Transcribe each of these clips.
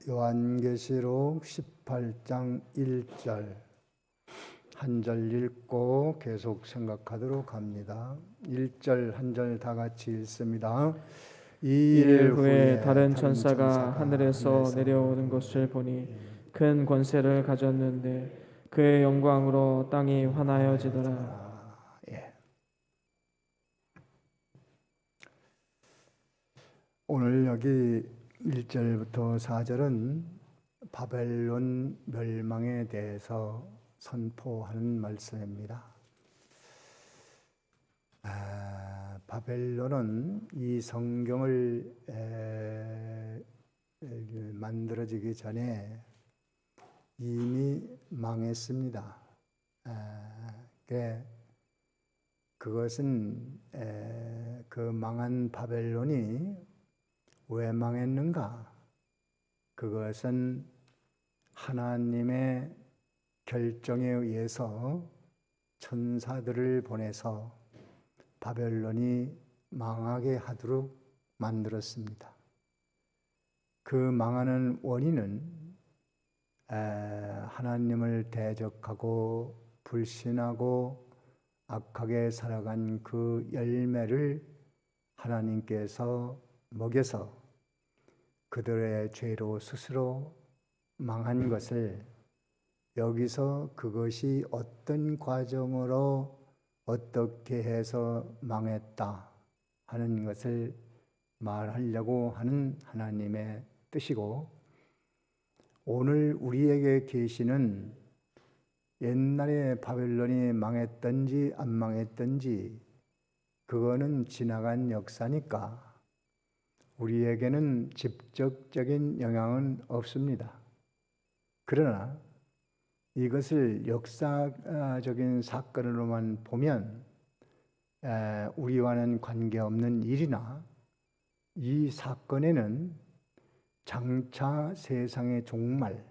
요한계시록 18장 1절 한 절 읽고 계속 생각하도록 합니다. 1절 한 절 다 같이 읽습니다. 이일 후에 다른 천사가 하늘에서 내려오는 것을 보니 큰 권세를 가졌는데 그의 영광으로 땅이 환하여지더라. 예. 오늘 여기 1절부터 4절은 바벨론 멸망에 대해서 선포하는 말씀입니다. 바벨론은 이 성경을 만들어지기 전에 이미 망했습니다. 그것은 그 망한 바벨론이 왜 망했는가? 그것은 하나님의 결정에 의해서 천사들을 보내서 바벨론이 망하게 하도록 만들었습니다. 그 망하는 원인은 하나님을 대적하고 불신하고 악하게 살아간 그 열매를 하나님께서 먹여서 그들의 죄로 스스로 망한 것을 여기서 그것이 어떤 과정으로 어떻게 해서 망했다 하는 것을 말하려고 하는 하나님의 뜻이고, 오늘 우리에게 계시는 옛날에 바벨론이 망했든지 안 망했든지 그거는 지나간 역사니까 우리에게는 직접적인 영향은 없습니다. 그러나 이것을 역사적인 사건으로만 보면 우리와는 관계없는 일이나 이 사건에는 장차 세상의 종말,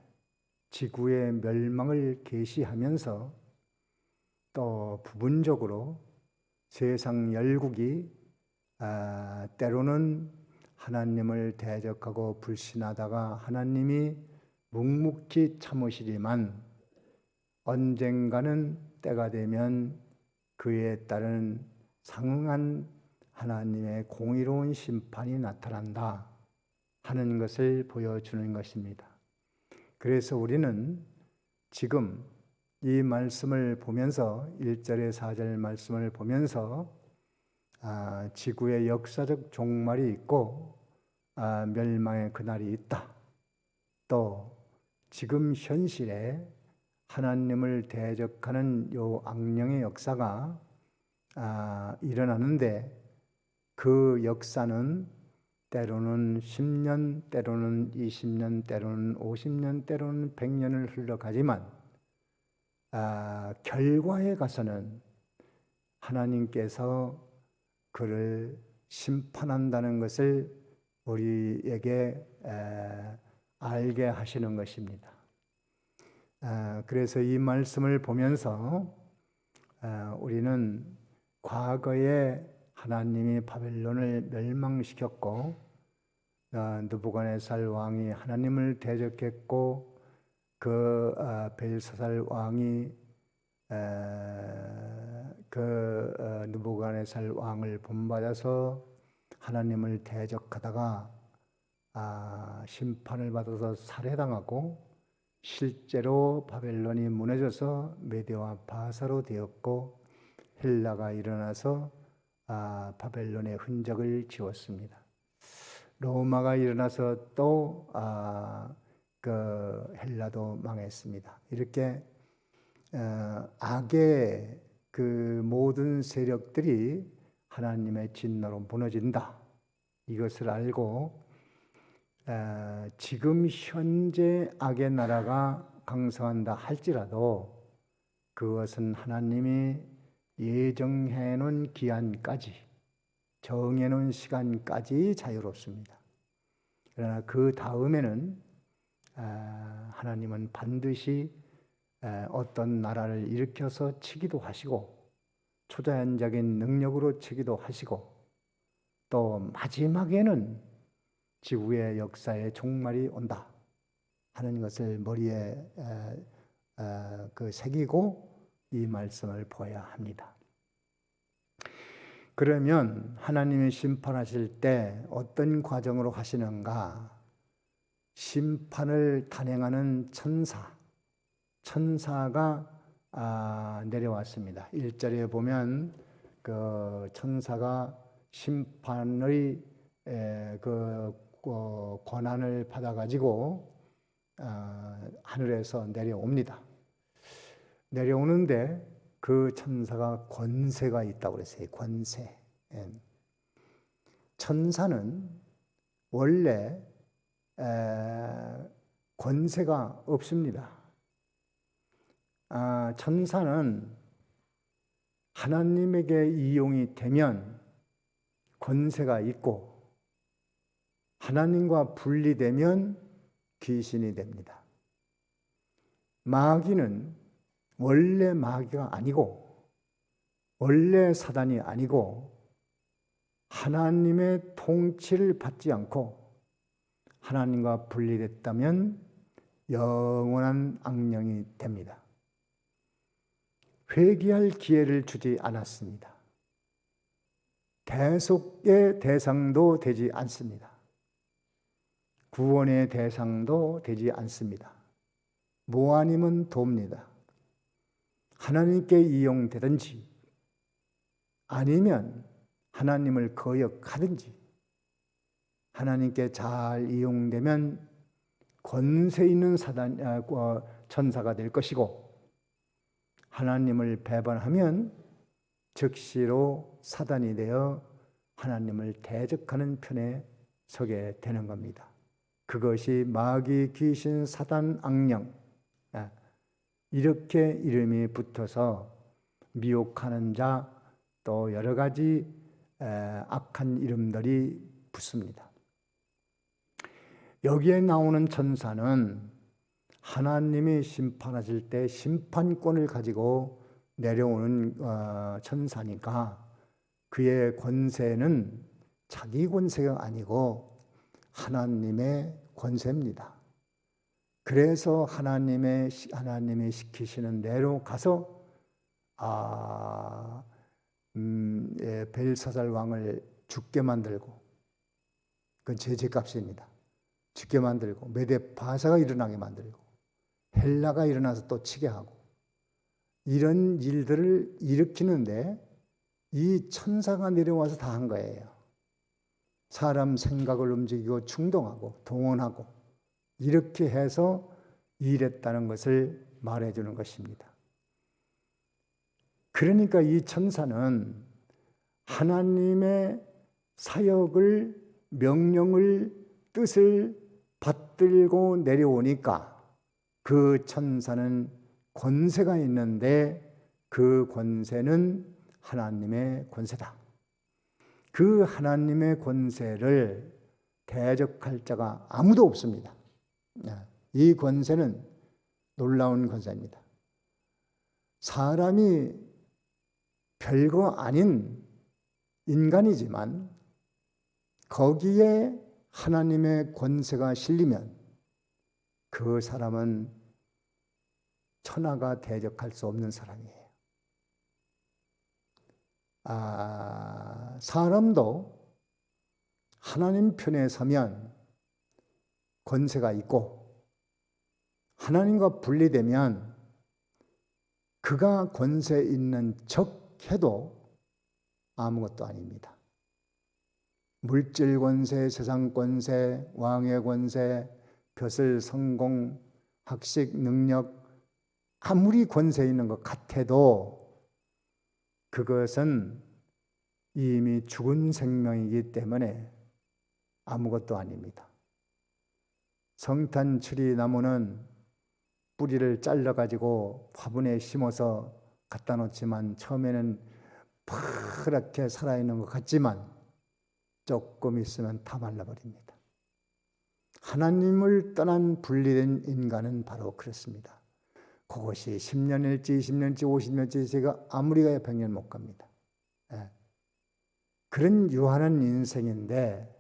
지구의 멸망을 계시하면서 또 부분적으로 세상 열국이 때로는 하나님을 대적하고 불신하다가 하나님이 묵묵히 참으시지만 언젠가는 때가 되면 그에 따른 상응한 하나님의 공의로운 심판이 나타난다 하는 것을 보여주는 것입니다. 그래서 우리는 지금 이 말씀을 보면서 1절에 4절 말씀을 보면서 지구의 역사적 종말이 있고 멸망의 그날이 있다. 또 지금 현실에 하나님을 대적하는 요 악령의 역사가 일어나는데 그 역사는 때로는 10년, 때로는 20년, 때로는 50년, 때로는 100년을 흘러가지만 결과에 가서는 하나님께서 그를 심판한다는 것을 우리에게 알게 하시는 것입니다. 그래서 이 말씀을 보면서 우리는 과거에 하나님이 바벨론을 멸망시켰고 느부갓네살 왕이 하나님을 대적했고 그 벨사살 왕이 느부갓네살 왕을 본받아서 하나님을 대적하다가 심판을 받아서 살해당하고 실제로 바벨론이 무너져서 메대와 바사로 되었고 헬라가 일어나서 바벨론의 흔적을 지웠습니다. 로마가 일어나서 또 그 헬라도 망했습니다. 이렇게 악의 그 모든 세력들이 하나님의 진노로 무너진다. 이것을 알고 지금 현재 악의 나라가 강성한다 할지라도 그것은 하나님이 예정해 놓은 기한까지, 정해 놓은 시간까지 자유롭습니다. 그러나 그 다음에는 하나님은 반드시 어떤 나라를 일으켜서 치기도 하시고 초자연적인 능력으로 치기도 하시고 또 마지막에는 지구의 역사의 종말이 온다. 하는 것을 머리에 새기고 이 말씀을 보아야 합니다. 그러면 하나님이 심판하실 때 어떤 과정으로 하시는가? 심판을 단행하는 천사가 내려왔습니다. 1절에 보면 그 천사가 심판의 권한을 받아가지고 하늘에서 내려옵니다. 내려오는데 그 천사가 권세가 있다고 그랬어요. 권세. 천사는 원래 권세가 없습니다. 천사는 하나님에게 이용이 되면 권세가 있고 하나님과 분리되면 귀신이 됩니다. 마귀는 원래 마귀가 아니고 원래 사단이 아니고 하나님의 통치를 받지 않고 하나님과 분리됐다면 영원한 악령이 됩니다. 회개할 기회를 주지 않았습니다. 대속의 대상도 되지 않습니다. 구원의 대상도 되지 않습니다. 뭐 아니면 돕니다. 하나님께 이용되든지 아니면 하나님을 거역하든지 하나님께 잘 이용되면 권세 있는 천사가 될 것이고 하나님을 배반하면 즉시로 사단이 되어 하나님을 대적하는 편에 서게 되는 겁니다. 그것이 마귀, 귀신, 사단, 악령 이렇게 이름이 붙어서 미혹하는 자 또 여러 가지 악한 이름들이 붙습니다. 여기에 나오는 천사는 하나님이 심판하실 때 심판권을 가지고 내려오는 천사니까 그의 권세는 자기 권세가 아니고 하나님의 권세입니다. 그래서 하나님이 시키시는 대로 가서 벨사살 왕을 죽게 만들고 그건 제 죄값입니다. 죽게 만들고 메대 바사가 일어나게 만들고 헬라가 일어나서 또 치게 하고 이런 일들을 일으키는데 이 천사가 내려와서 다 한 거예요. 사람 생각을 움직이고 충동하고 동원하고 이렇게 해서 일했다는 것을 말해주는 것입니다. 그러니까 이 천사는 하나님의 사역을 명령을 뜻을 받들고 내려오니까 그 천사는 권세가 있는데 그 권세는 하나님의 권세다. 그 하나님의 권세를 대적할 자가 아무도 없습니다. 이 권세는 놀라운 권세입니다. 사람이 별거 아닌 인간이지만 거기에 하나님의 권세가 실리면 그 사람은 천하가 대적할 수 없는 사람이에요. 사람도 하나님 편에 서면 권세가 있고 하나님과 분리되면 그가 권세 있는 척 해도 아무것도 아닙니다. 물질 권세, 세상 권세, 왕의 권세, 벼슬, 성공, 학식, 능력 아무리 권세 있는 것 같아도 그것은 이미 죽은 생명이기 때문에 아무것도 아닙니다. 성탄추리 나무는 뿌리를 잘라가지고 화분에 심어서 갖다 놓지만 처음에는 파랗게 살아있는 것 같지만 조금 있으면 다 말라버립니다. 하나님을 떠난 분리된 인간은 바로 그렇습니다. 그것이 10년일지 20년일지 50년일지 제가 아무리 가야 100년 못 갑니다. 그런 유한한 인생인데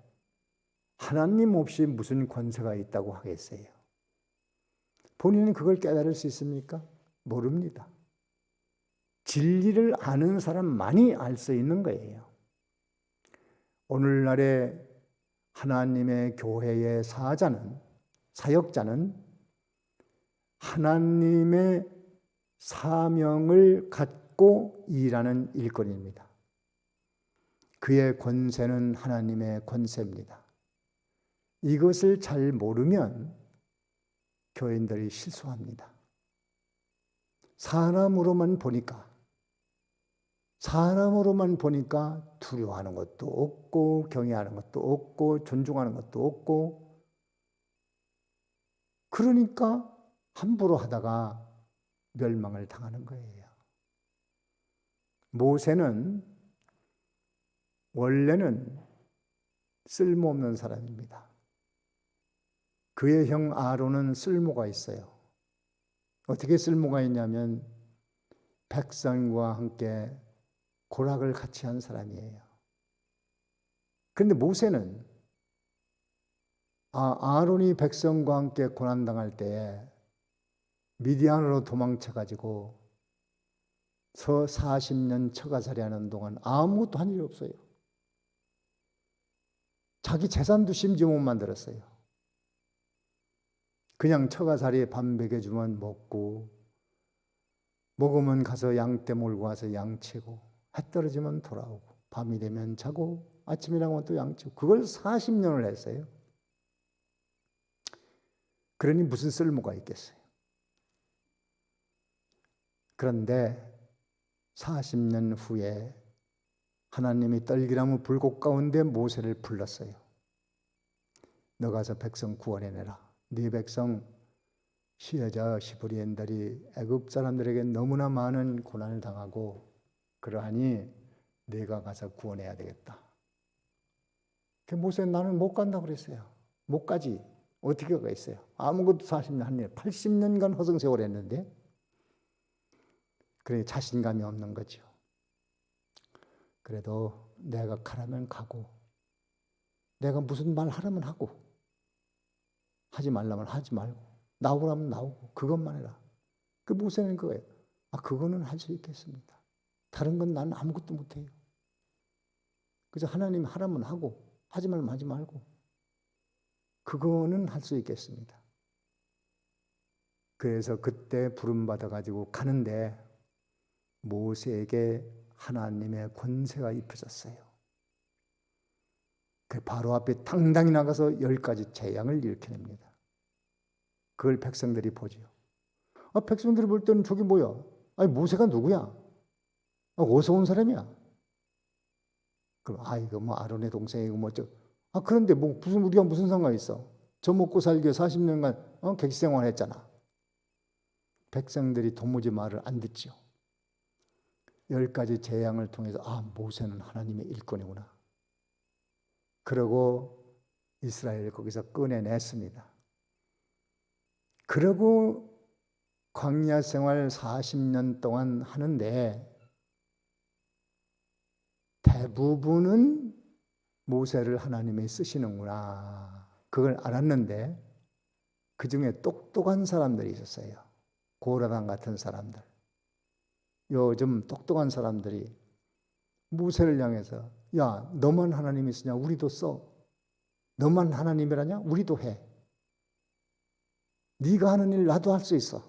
하나님 없이 무슨 권세가 있다고 하겠어요. 본인이 그걸 깨달을 수 있습니까? 모릅니다. 진리를 아는 사람만이 알 수 있는 거예요. 오늘날의 하나님의 교회의 사역자는 하나님의 사명을 갖고 일하는 일꾼입니다. 그의 권세는 하나님의 권세입니다. 이것을 잘 모르면 교인들이 실수합니다. 사람으로만 보니까 두려워하는 것도 없고 경외하는 것도 없고 존중하는 것도 없고, 그러니까 함부로 하다가 멸망을 당하는 거예요. 모세는 원래는 쓸모없는 사람입니다. 그의 형 아론은 쓸모가 있어요. 어떻게 쓸모가 있냐면 백성과 함께 고락을 같이 한 사람이에요. 그런데 모세는 아론이 백성과 함께 고난당할 때에 미디안으로 도망쳐가지고 40년 처가살이 하는 동안 아무것도 한 일이 없어요. 자기 재산도 심지어 못 만들었어요. 그냥 처가살이 밥 먹여주면 먹고, 먹으면 가서 양떼 몰고 와서 양치고, 해 떨어지면 돌아오고, 밤이 되면 자고, 아침이라면 또 양치고, 그걸 40년을 했어요. 그러니 무슨 쓸모가 있겠어요. 그런데 40년 후에 하나님이 떨기나무 불꽃 가운데 모세를 불렀어요. 너 가서 백성 구원해내라. 네 백성 시브리인들이 애굽 사람들에게 너무나 많은 고난을 당하고 그러하니 네가 가서 구원해야 되겠다. 모세는 나는 못 간다고 그랬어요. 못 가지. 어떻게 가겠어요? 아무것도 40년 한 일, 80년간 허송세월 했는데, 그래 자신감이 없는 거죠. 그래도 내가 가라면 가고, 내가 무슨 말 하라면 하고, 하지 말라면 하지 말고, 나오라면 나오고, 그것만 해라. 그 모세는 그거예요. 그거는 할 수 있겠습니다. 다른 건 나는 아무것도 못해요. 그래서 하나님 하라면 하고, 하지 말면 하지 말고, 그거는 할 수 있겠습니다. 그래서 그때 부름받아가지고 가는데 모세에게 하나님의 권세가 입혀졌어요. 그 바로 앞에 당당히 나가서 10가지 재앙을 일으켜냅니다. 그걸 백성들이 보죠. 백성들이 볼 때는 저게 뭐야? 모세가 누구야? 어디서 온 사람이야? 그럼 이거 뭐 아론의 동생이고 뭐죠? 그런데 우리가 무슨 상관이 있어? 저 먹고 살기 위해 40년간 객지생활 했잖아. 백성들이 도무지 말을 안 듣죠. 10가지 재앙을 통해서 모세는 하나님의 일꾼이구나. 그러고 이스라엘을 거기서 꺼내냈습니다. 그러고 광야 생활 40년 동안 하는데 대부분은 모세를 하나님이 쓰시는구나. 그걸 알았는데 그 중에 똑똑한 사람들이 있었어요. 고라당 같은 사람들. 요즘 똑똑한 사람들이 모세를 향해서 야, 너만 하나님이 쓰냐? 우리도 써. 너만 하나님이라냐? 우리도 해. 네가 하는 일 나도 할 수 있어.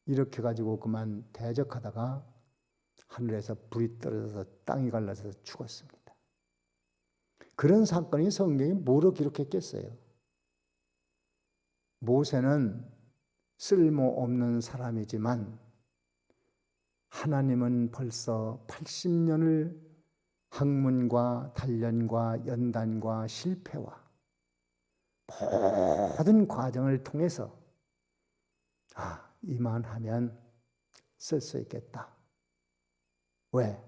이렇게 가지고 그만 대적하다가 하늘에서 불이 떨어져서 땅이 갈라져서 죽었습니다. 그런 사건이 성경에 뭐로 기록했겠어요? 모세는 쓸모없는 사람이지만 하나님은 벌써 80년을 학문과 단련과 연단과 실패와 모든 과정을 통해서 이만하면 쓸 수 있겠다. 왜?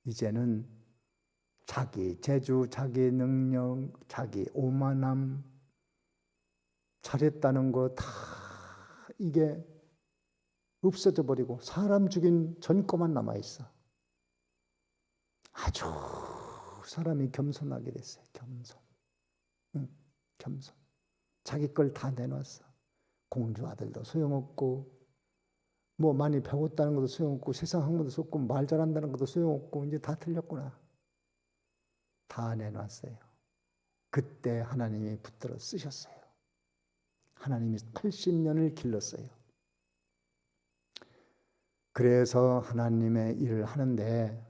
이제는 자기 재주, 자기 능력, 자기 오만함, 잘했다는 거 다 이게 없어져 버리고 사람 죽인 전과만 남아있어. 아주 사람이 겸손하게 됐어요. 겸손. 자기 걸 다 내놨어. 공주 아들도 소용없고 뭐 많이 배웠다는 것도 소용없고 세상 학문도 소용없고 말 잘한다는 것도 소용없고 이제 다 틀렸구나. 다 내놨어요. 그때 하나님이 붙들어 쓰셨어요. 하나님이 80년을 길렀어요. 그래서 하나님의 일을 하는데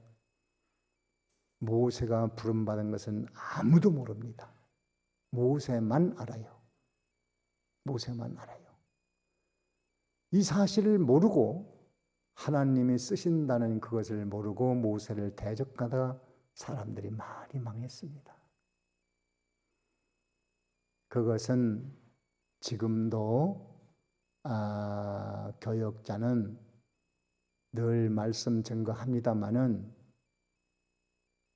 모세가 부름받은 것은 아무도 모릅니다. 모세만 알아요. 모세만 알아요. 이 사실을 모르고 하나님이 쓰신다는 그것을 모르고 모세를 대적하다가 사람들이 많이 망했습니다. 그것은 지금도 교역자는 늘 말씀 증거합니다마는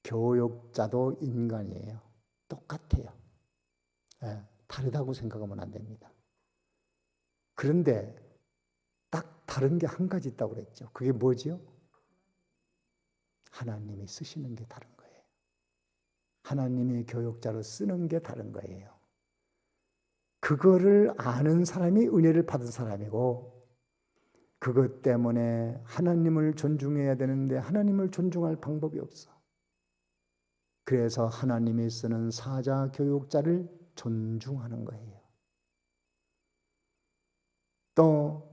교역자도 인간이에요. 똑같아요. 다르다고 생각하면 안 됩니다. 그런데 딱 다른 게 한 가지 있다고 그랬죠. 그게 뭐지요? 하나님이 쓰시는 게 다른 거예요. 하나님이 교역자로 쓰는 게 다른 거예요. 그거를 아는 사람이 은혜를 받은 사람이고 그것 때문에 하나님을 존중해야 되는데 하나님을 존중할 방법이 없어. 그래서 하나님이 쓰는 사자 교육자를 존중하는 거예요. 또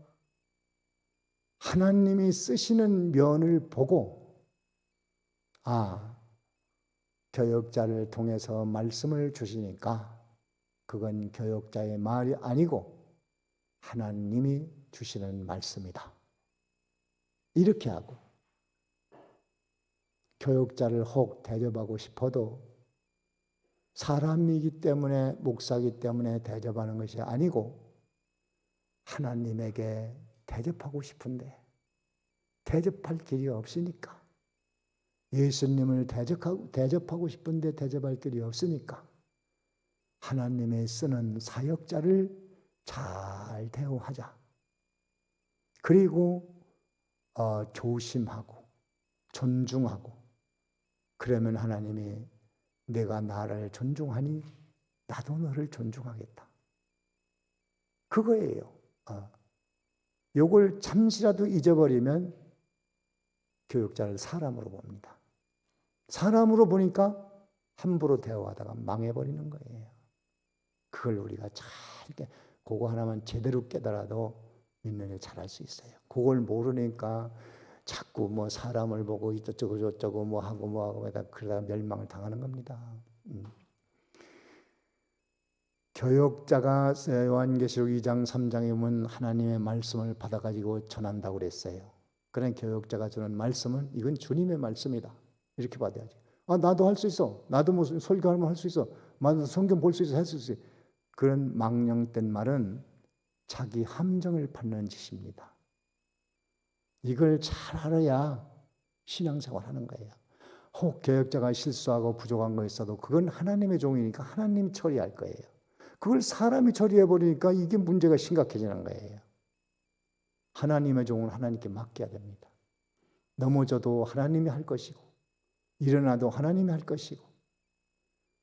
하나님이 쓰시는 면을 보고 교육자를 통해서 말씀을 주시니까 그건 교육자의 말이 아니고 하나님이 주시는 말씀이다. 이렇게 하고 교육자를 혹 대접하고 싶어도 사람이기 때문에 목사이기 때문에 대접하는 것이 아니고 하나님에게 대접하고 싶은데 대접할 길이 없으니까 예수님을 대접하고 싶은데 대접할 길이 없으니까 하나님의 쓰는 사역자를 잘 대우하자. 그리고 조심하고 존중하고 그러면 하나님이 내가 나를 존중하니 나도 너를 존중하겠다. 그거예요. 요걸 잠시라도 잊어버리면 교육자를 사람으로 봅니다. 사람으로 보니까 함부로 대화하다가 망해버리는 거예요. 그걸 우리가 잘 그거 하나만 제대로 깨달아도 믿는 일 잘할 수 있어요. 그걸 모르니까 자꾸 뭐 사람을 보고 이쪽저쩌고 저쩌고 뭐 하고 그러다가 멸망을 당하는 겁니다. 교역자가 요한계시록 2장 3장에 보면 하나님의 말씀을 받아가지고 전한다고 그랬어요. 그런 교역자가 주는 말씀은 이건 주님의 말씀이다. 이렇게 받아야지. 나도 할 수 있어. 나도 뭐 설교하면 할 수 있어. 나도 성경 볼 수 있어. 할 수 있어. 그런 망령된 말은 자기 함정을 받는 짓입니다. 이걸 잘 알아야 신앙생활 하는 거예요. 혹 교역자가 실수하고 부족한 거 있어도 그건 하나님의 종이니까 하나님이 처리할 거예요. 그걸 사람이 처리해버리니까 이게 문제가 심각해지는 거예요. 하나님의 종은 하나님께 맡겨야 됩니다. 넘어져도 하나님이 할 것이고 일어나도 하나님이 할 것이고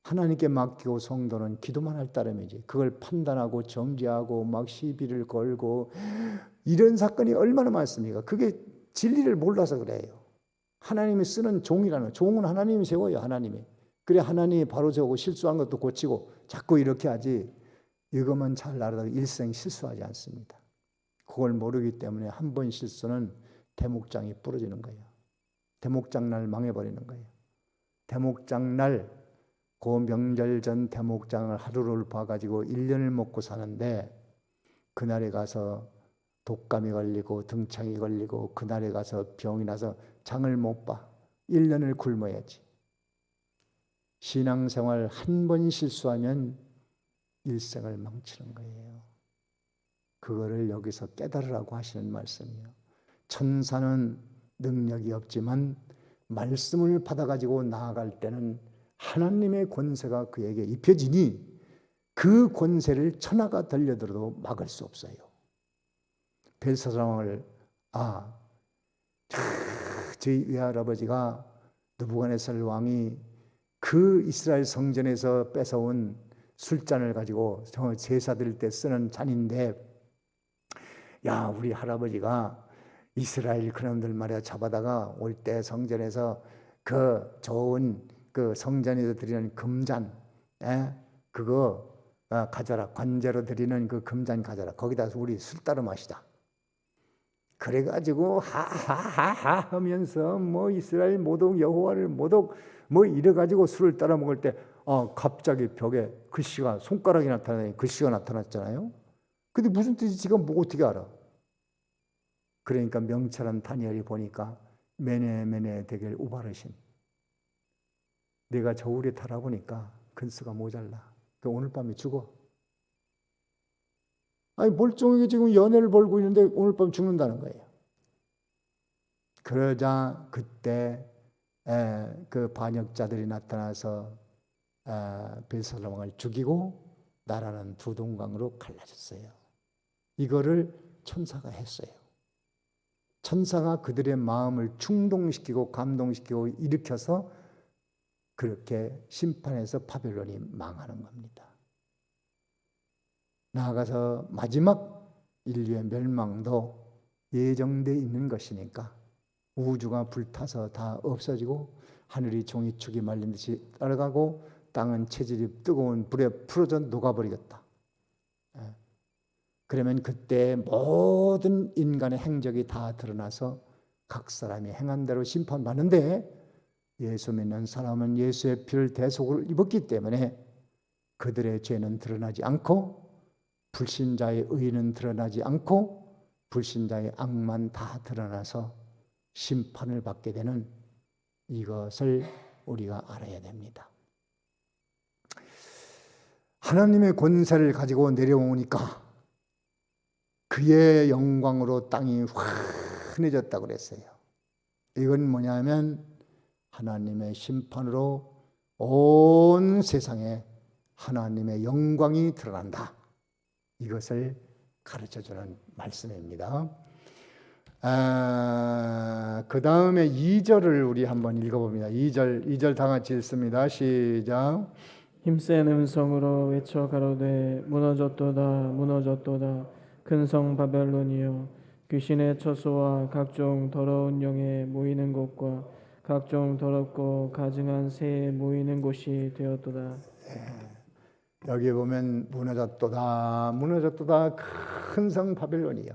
하나님께 맡기고 성도는 기도만 할 따름이지 그걸 판단하고 정죄하고 막 시비를 걸고 이런 사건이 얼마나 많습니까? 그게 진리를 몰라서 그래요. 하나님이 쓰는 종이라는 종은 하나님이 세워요. 하나님이. 그래 하나님이 바로 세우고 실수한 것도 고치고 자꾸 이렇게 하지 이것만 잘 알아도 일생 실수하지 않습니다. 그걸 모르기 때문에 한 번 실수는 대목장이 부러지는 거예요. 대목장날 망해버리는 거예요. 대목장날 그 명절 전 대목장을 하루를 봐가지고 1년을 먹고 사는데 그날에 가서 독감이 걸리고 등창이 걸리고 그날에 가서 병이 나서 장을 못 봐. 1년을 굶어야지. 신앙생활 한 번 실수하면 일생을 망치는 거예요. 그거를 여기서 깨달으라고 하시는 말씀이에요. 천사는 능력이 없지만 말씀을 받아가지고 나아갈 때는 하나님의 권세가 그에게 입혀지니 그 권세를 천하가 들려들어도 막을 수 없어요. 벨사살왕을 저희 외할아버지가 느부갓네살 왕이 그 이스라엘 성전에서 뺏어온 술잔을 가지고 제사 드릴 때 쓰는 잔인데 야, 우리 할아버지가 이스라엘 그놈들 말이야 잡아다가 올 때 성전에서 그 좋은 그 성전에서 드리는 금잔, 그거 가져라. 관제로 드리는 그 금잔 가져라. 거기다 우리 술 따라 마시자. 그래가지고 하하하하 하면서 뭐 이스라엘 모독 여호와를 모독 뭐 이래가지고 술을 따라 먹을 때 갑자기 벽에 글씨가 손가락이 나타나니 글씨가 나타났잖아요. 근데 무슨 뜻인지 지가 뭐 어떻게 알아? 그러니까 명철한 다니엘이 보니까 메네 대겔 우바르신, 내가 저울에 달아보니까 근수가 모자라. 그 오늘 밤에 죽어. 아니 멀쩡하게 지금 연애를 벌고 있는데 오늘 밤 죽는다는 거예요. 그러자 그때 그 반역자들이 나타나서 벨사살 왕을 죽이고 나라는 두 동강으로 갈라졌어요. 이거를 천사가 했어요. 천사가 그들의 마음을 충동시키고 감동시키고 일으켜서 그렇게 심판해서 바벨론이 망하는 겁니다. 나아가서 마지막 인류의 멸망도 예정되어 있는 것이니까 우주가 불타서 다 없어지고 하늘이 종이축이 말린 듯이 따라가고 땅은 체질이 뜨거운 불에 풀어져 녹아버리겠다. 그러면 그때 모든 인간의 행적이 다 드러나서 각 사람이 행한 대로 심판받는데, 예수 믿는 사람은 예수의 피를 대속을 입었기 때문에 그들의 죄는 드러나지 않고 불신자의 의는 드러나지 않고 불신자의 악만 다 드러나서 심판을 받게 되는 이것을 우리가 알아야 됩니다. 하나님의 권세를 가지고 내려오니까 그의 영광으로 땅이 환해졌다고 그랬어요. 이건 뭐냐면 하나님의 심판으로 온 세상에 하나님의 영광이 드러난다. 이것을 가르쳐주는 말씀입니다. 그 다음에 2절을 우리 한번 읽어봅니다. 2절 다 같이 읽습니다. 시작. 힘센 음성으로 외쳐 가로되 무너졌도다 무너졌도다 큰 성 바벨론이여, 귀신의 처소와 각종 더러운 영에 모이는 곳과 각종 더럽고 가증한 새에 모이는 곳이 되었도다. 여기 보면 무너졌도다 무너졌도다 큰 성 바벨론이요.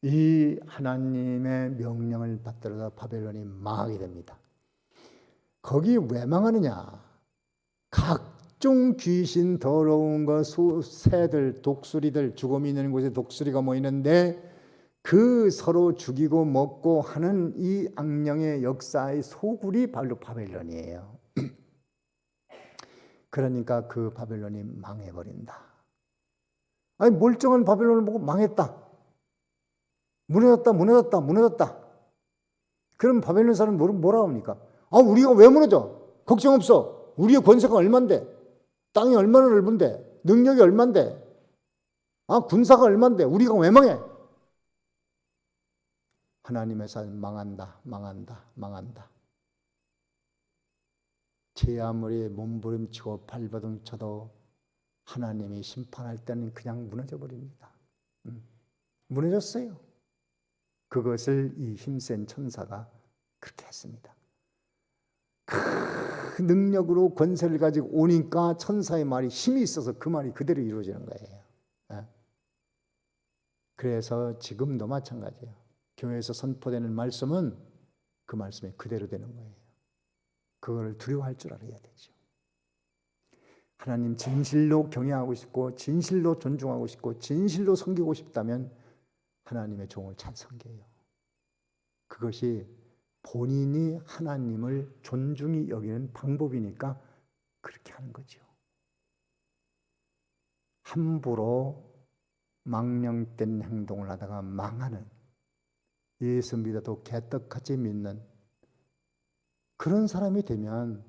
이 하나님의 명령을 받들어서 바벨론이 망하게 됩니다. 거기 왜 망하느냐? 각종 귀신 더러운 것, 새들, 독수리들, 죽음이 있는 곳에 독수리가 모이는데 그 서로 죽이고 먹고 하는 이 악령의 역사의 소굴이 바로 바벨론이에요. 그러니까 그 바벨론이 망해버린다. 아니 멀쩡한 바벨론을 보고 망했다, 무너졌다. 그럼 바벨론 사람은 뭐라 합니까? 우리가 왜 무너져? 걱정 없어. 우리의 권세가 얼만데, 땅이 얼마나 넓은데, 능력이 얼만데, 군사가 얼만데, 우리가 왜 망해? 하나님의 삶 망한다. 제 아무리 몸부림치고 발버둥 쳐도 하나님이 심판할 때는 그냥 무너져 버립니다. 무너졌어요. 그것을 이 힘센 천사가 그렇게 했습니다. 그 능력으로 권세를 가지고 오니까 천사의 말이 힘이 있어서 그 말이 그대로 이루어지는 거예요. 그래서 지금도 마찬가지예요. 교회에서 선포되는 말씀은 그 말씀이 그대로 되는 거예요. 그걸 두려워할 줄 알아야 되죠. 하나님 진실로 경외하고 싶고 진실로 존중하고 싶고 진실로 섬기고 싶다면 하나님의 종을 잘 섬겨요. 그것이 본인이 하나님을 존중히 여기는 방법이니까 그렇게 하는 거죠. 함부로 망령된 행동을 하다가 망하는, 예수 믿어도 개떡같이 믿는 그런 사람이 되면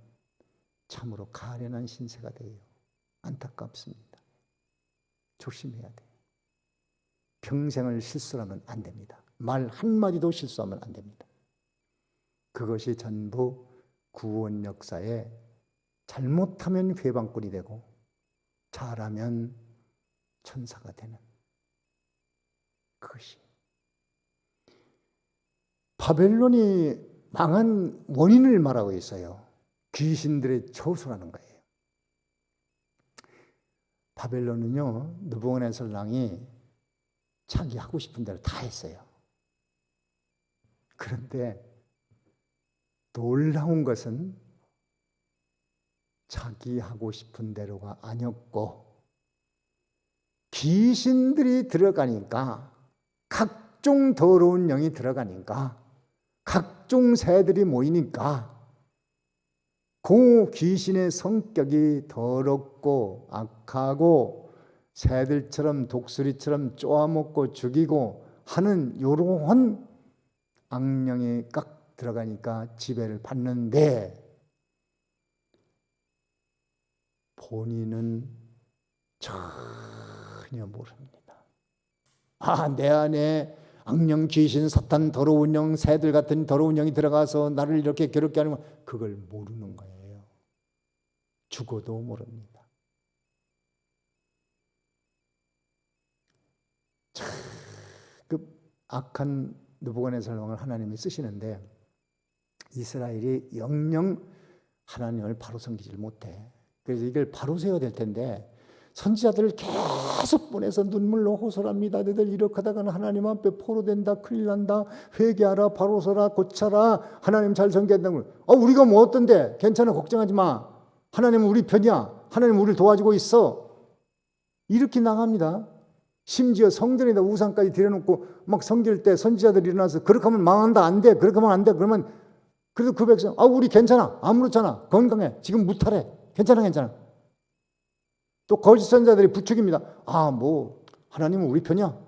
참으로 가련한 신세가 돼요. 안타깝습니다. 조심해야 돼요. 평생을 실수하면 안 됩니다. 말 한마디도 실수하면 안 됩니다. 그것이 전부 구원 역사에 잘못하면 회방꾼이 되고 잘하면 천사가 되는 그것이 바벨론이 망한 원인을 말하고 있어요. 귀신들의 처소라는 거예요. 바벨론은요, 느부갓네살 왕이 자기 하고 싶은 대로 다 했어요. 그런데 놀라운 것은 자기 하고 싶은 대로가 아니었고, 귀신들이 들어가니까, 각종 더러운 영이 들어가니까, 각종 새들이 모이니까 그 귀신의 성격이 더럽고 악하고 새들처럼 독수리처럼 쪼아먹고 죽이고 하는 이러한 악령이 깍 들어가니까 지배를 받는데, 본인은 전혀 모릅니다. 내 안에 악령, 귀신, 사탄, 더러운 영, 새들 같은 더러운 영이 들어가서 나를 이렇게 괴롭게 하는 건 그걸 모르는 거예요. 죽어도 모릅니다. 그 악한 느부갓네살 왕을 하나님이 쓰시는데 이스라엘이 영영 하나님을 바로 섬기질 못해. 그래서 이걸 바로 세워야 될 텐데 선지자들을 계속 보내서 눈물로 호소합니다. 너희들 이렇게 하다가는 하나님 앞에 포로된다. 큰일 난다. 회개하라. 바로 서라. 고쳐라. 하나님 잘 섬겨야 된다고. 우리가 뭐 어떤데? 괜찮아. 걱정하지 마. 하나님은 우리 편이야. 하나님은 우리를 도와주고 있어. 이렇게 나갑니다. 심지어 성전에다 우상까지 들여놓고 막 섬길 때 선지자들이 일어나서 그렇게 하면 망한다. 안 돼. 그렇게 하면 안 돼. 그러면 그래도 그 백성 우리 괜찮아. 아무렇잖아. 건강해. 지금 무탈해. 괜찮아. 또 거짓 선자들이 부추깁니다. 하나님은 우리 편이야.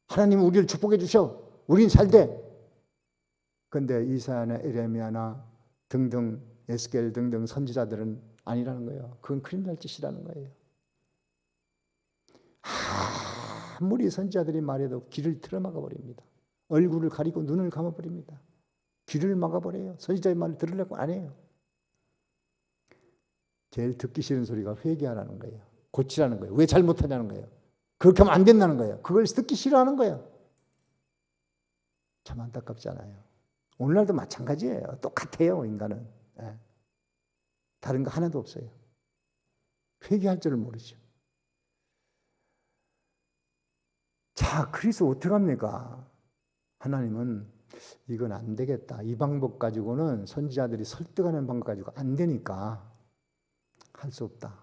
하나님은 우리를 축복해 주셔. 우리는 잘 돼. 그런데 이사야나 에레미야나 등등 에스겔 등등 선지자들은 아니라는 거예요. 그건 큰일 날 짓이라는 거예요. 아무리 선지자들이 말해도 귀를 틀어막아 버립니다. 얼굴을 가리고 눈을 감아 버립니다. 귀를 막아 버려요. 선지자의 말을 들으려고 안 해요. 제일 듣기 싫은 소리가 회개하라는 거예요. 고치라는 거예요. 왜 잘못하냐는 거예요. 그렇게 하면 안 된다는 거예요. 그걸 듣기 싫어하는 거예요. 참 안타깝잖아요. 오늘날도 마찬가지예요. 똑같아요, 인간은. 다른 거 하나도 없어요. 회개할 줄을 모르죠. 자, 그래서 어떡합니까? 하나님은 이건 안 되겠다. 이 방법 가지고는 선지자들이 설득하는 방법 가지고 안 되니까 할 수 없다.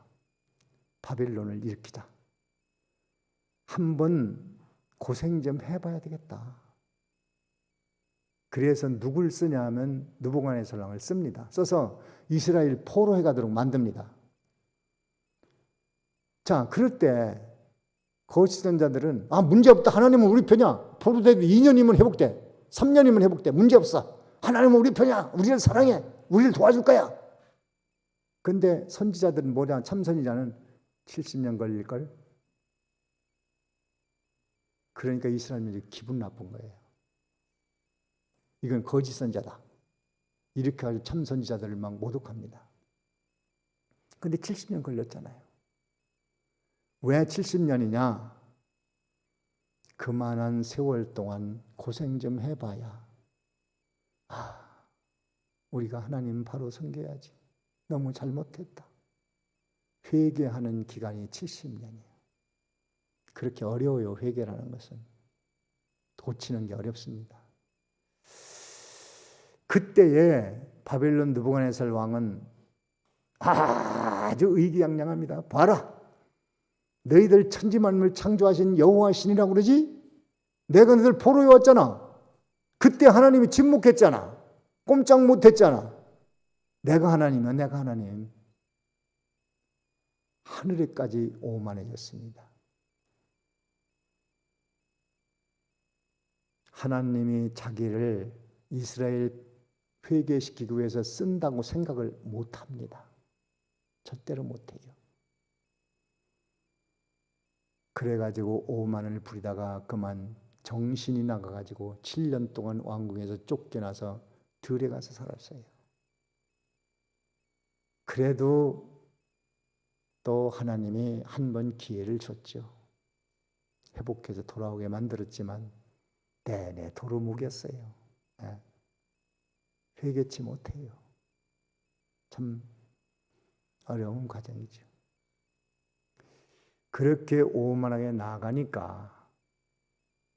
바벨론을 일으키자. 한번 고생 좀 해봐야 되겠다. 그래서 누굴 쓰냐 하면 느부갓네살 왕을 씁니다. 써서 이스라엘 포로해 가도록 만듭니다. 자, 그럴 때 거짓 선자들은 문제없다. 하나님은 우리 편이야. 포로돼도 2년이면 회복돼. 3년이면 회복돼. 문제없어. 하나님은 우리 편이야. 우리를 사랑해. 우리를 도와줄 거야. 그런데 선지자들은 뭐냐? 참선지자는 70년 걸릴걸? 그러니까 이스라엘인들이 기분 나쁜 거예요. 이건 거짓 선자다. 이렇게 아주 참 선지자들을 막 모독합니다. 근데 70년 걸렸잖아요. 왜 70년이냐? 그만한 세월 동안 고생 좀 해봐야 우리가 하나님 바로 섬겨야지. 너무 잘못했다. 회개하는 기간이 70년이에요. 그렇게 어려워요. 회개라는 것은. 고치는 게 어렵습니다. 그때에 바벨론 느부갓네살 왕은 아주 의기양양합니다. 봐라. 너희들 천지만물 창조하신 여호와 신이라고 그러지? 내가 너희들 포로에 왔잖아. 그때 하나님이 침묵했잖아. 꼼짝 못했잖아. 내가 하나님이야. 내가 하나님. 하늘에까지 오만해졌습니다. 하나님이 자기를 이스라엘 회개시키기 위해서 쓴다고 생각을 못합니다. 절대로 못해요. 그래가지고 오만을 부리다가 그만 정신이 나가가지고 7년 동안 왕궁에서 쫓겨나서 들에 가서 살았어요. 그래도 또 하나님이 한 번 기회를 줬죠. 회복해서 돌아오게 만들었지만 내내 도루묵이었어요. 예. 회개치 못해요. 참 어려운 과정이죠. 그렇게 오만하게 나가니까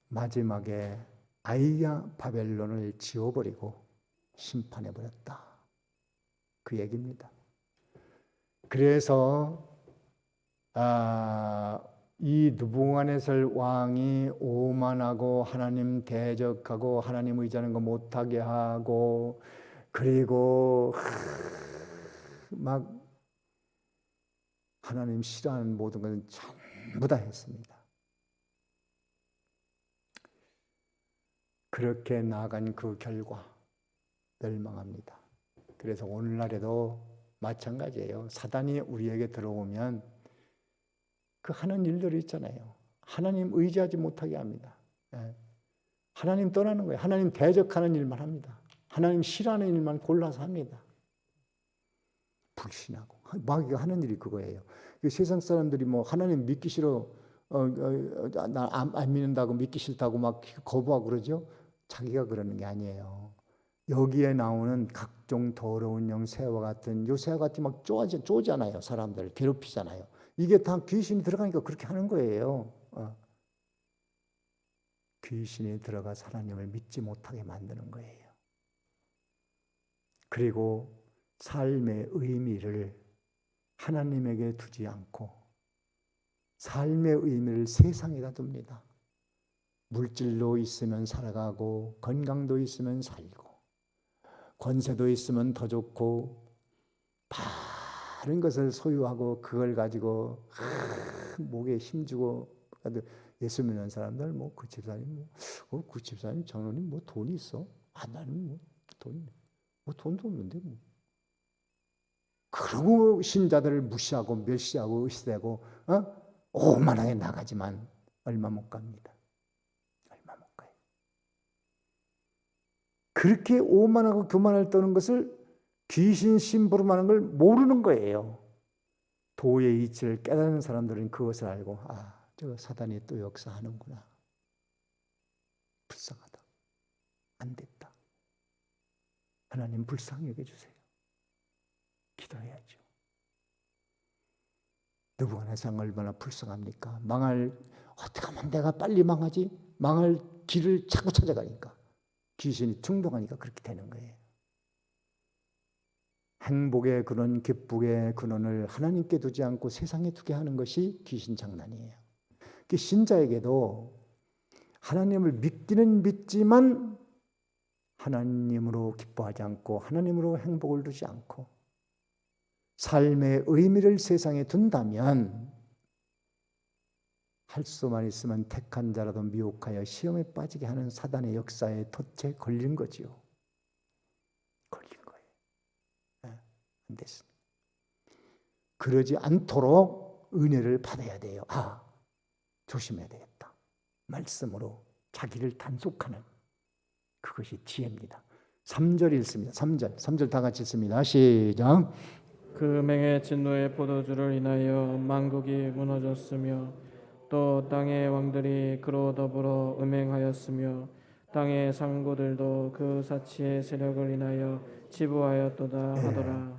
마지막에 아이야 바벨론을 지워버리고 심판해버렸다. 그 얘기입니다. 그래서 이 느부갓네살 왕이 오만하고 하나님 대적하고 하나님 의지하는 거 못하게 하고 그리고 막 하나님 싫어하는 모든 것은 전부 다 했습니다. 그렇게 나아간 그 결과 멸망합니다. 그래서 오늘날에도 마찬가지예요. 사단이 우리에게 들어오면 그 하는 일들이 있잖아요. 하나님 의지하지 못하게 합니다. 하나님 떠나는 거예요. 하나님 대적하는 일만 합니다. 하나님 싫어하는 일만 골라서 합니다. 불신하고 마귀가 하는 일이 그거예요. 세상 사람들이 뭐 하나님 믿기 싫어, 나 안 믿는다고 믿기 싫다고 막 거부하고 그러죠. 자기가 그러는 게 아니에요. 여기에 나오는 각종 더러운 영, 새와 같은 요 새와 같이 막 쪼잖아요. 사람들 괴롭히잖아요. 이게 다 귀신이 들어가니까 그렇게 하는 거예요. 귀신이 들어가 하나님을 믿지 못하게 만드는 거예요. 그리고 삶의 의미를 하나님에게 두지 않고 삶의 의미를 세상에다 둡니다. 물질도 있으면 살아가고 건강도 있으면 살고 권세도 있으면 더 좋고 바른 것을 소유하고 그걸 가지고 목에 힘주고 예수 믿는 사람들 뭐 그 집사님 그 집사님 장로님 뭐 돈이 있어? 나는 뭐 돈도 없는데 뭐. 그러고 신자들을 무시하고 멸시하고 의시되고 오만하게 나가지만 얼마 못 갑니다. 얼마 못 가요. 그렇게 오만하고 교만을 떠는 것을 귀신 심부름하는 걸 모르는 거예요. 도의 이치를 깨닫는 사람들은 그것을 알고 저 사단이 또 역사하는구나. 불쌍하다. 안 됐다. 하나님 불쌍히 여겨주세요. 기도해야죠. 느부갓네살 얼마나 불쌍합니까? 어떻게 하면 내가 빨리 망하지? 망할 길을 자꾸 찾아가니까 귀신이 충동하니까 그렇게 되는 거예요. 행복의 근원, 기쁨의 근원을 하나님께 두지 않고 세상에 두게 하는 것이 귀신 장난이에요. 신자에게도 하나님을 믿기는 믿지만 하나님으로 기뻐하지 않고 하나님으로 행복을 두지 않고 삶의 의미를 세상에 둔다면 할 수만 있으면 택한 자라도 미혹하여 시험에 빠지게 하는 사단의 역사에 덫에 걸린 거지요. 걸린 거예요. 안 됐습니다. 그러지 않도록 은혜를 받아야 돼요. 조심해야 되겠다. 말씀으로 자기를 단속하는 그것이 지혜입니다. 3절 읽습니다. 3절 다 같이 읽습니다. 시작. 그 맹의 진노의 포도주를 인하여 만국이 무너졌으며 또 땅의 왕들이 그로 더불어 음행하였으며 땅의 상고들도 그 사치의 세력을 인하여 지부하였도다 하더라.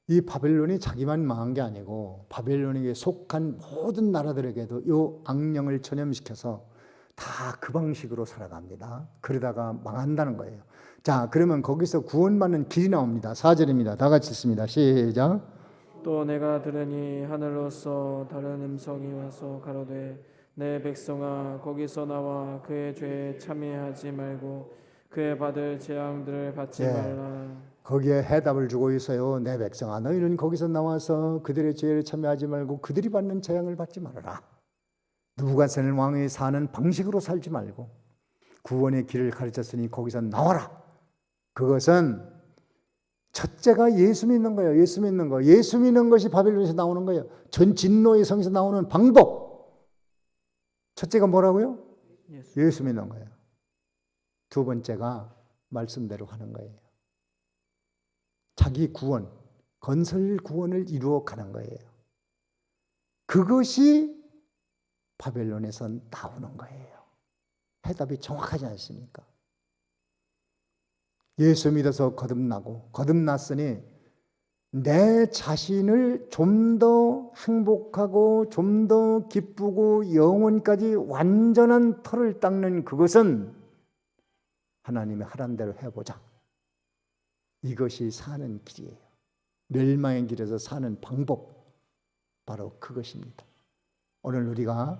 이 바벨론이 자기만 망한 게 아니고 바벨론에게 속한 모든 나라들에게도 이 악령을 전염시켜서 다 그 방식으로 살아갑니다. 그러다가 망한다는 거예요. 자, 그러면 거기서 구원받는 길이 나옵니다. 4절입니다. 다 같이 읽습니다. 시작. 또 내가 들으니 하늘로서 다른 음성이 와서 가로되 내 백성아 거기서 나와 그의 죄에 참여하지 말고 그의 받을 재앙들을 받지 말라. 거기에 해답을 주고 있어요. 내 백성아 너희는 거기서 나와서 그들의 죄를 참여하지 말고 그들이 받는 재앙을 받지 말아라. 느부갓네살 왕이 사는 방식으로 살지 말고 구원의 길을 가르쳤으니 거기서 나와라. 그것은 첫째가 예수 믿는 거예요. 예수 믿는 거. 예수 믿는 것이 바벨론에서 나오는 거예요. 전 진노의 성에서 나오는 방법. 첫째가 뭐라고요? 예수 믿는 거예요. 두 번째가 말씀대로 하는 거예요. 자기 구원, 건설 구원을 이루어 가는 거예요. 그것이 바벨론에서 나오는 거예요. 해답이 정확하지 않습니까? 예수 믿어서 거듭났으니 내 자신을 좀 더 행복하고 좀 더 기쁘고 영혼까지 완전한 터를 닦는 그것은 하나님이 하란 대로 해보자. 이것이 사는 길이에요. 멸망의 길에서 사는 방법, 바로 그것입니다. 오늘 우리가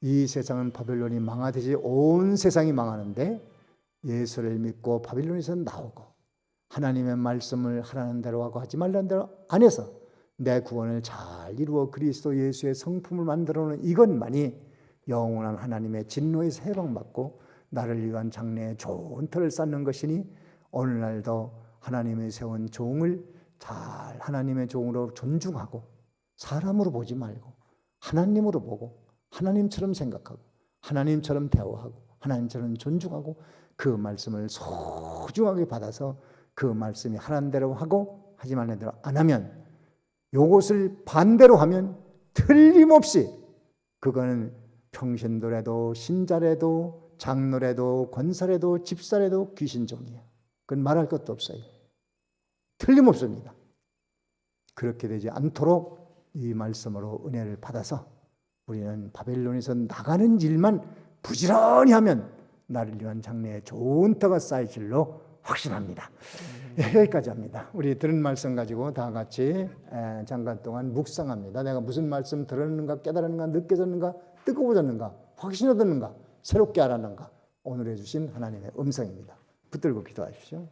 이 세상은 바벨론이 망하듯이 온 세상이 망하는데 예수를 믿고 바벨론에서 나오고 하나님의 말씀을 하라는 대로 하고 하지 말라는 대로 안 해서 내 구원을 잘 이루어 그리스도 예수의 성품을 만들어놓은 이것만이 영원한 하나님의 진노에서 해방받고 나를 위한 장래의 좋은 터를 쌓는 것이니 오늘날도 하나님의 세운 종을 잘 하나님의 종으로 존중하고 사람으로 보지 말고 하나님으로 보고 하나님처럼 생각하고 하나님처럼 대화하고 하나님처럼 존중하고 그 말씀을 소중하게 받아서 그 말씀이 하라는 대로 하고 하지 말라는 대로 안 하면, 요것을 반대로 하면 틀림없이 그거는 평신도래도 신자래도 장로래도 권사래도 집사래도 귀신종이에요. 그건 말할 것도 없어요. 틀림없습니다. 그렇게 되지 않도록 이 말씀으로 은혜를 받아서 우리는 바벨론에서 나가는 일만 부지런히 하면 나를 위한 장래에 좋은 터가 쌓일 줄로 확신합니다. 여기까지 합니다. 우리 들은 말씀 가지고 다 같이 잠깐 동안 묵상합니다. 내가 무슨 말씀 들었는가, 깨달았는가, 느껴졌는가, 뜨거워졌는가, 확신 얻었는가, 새롭게 알았는가, 오늘 해주신 하나님의 음성입니다. 붙들고 기도하십시오.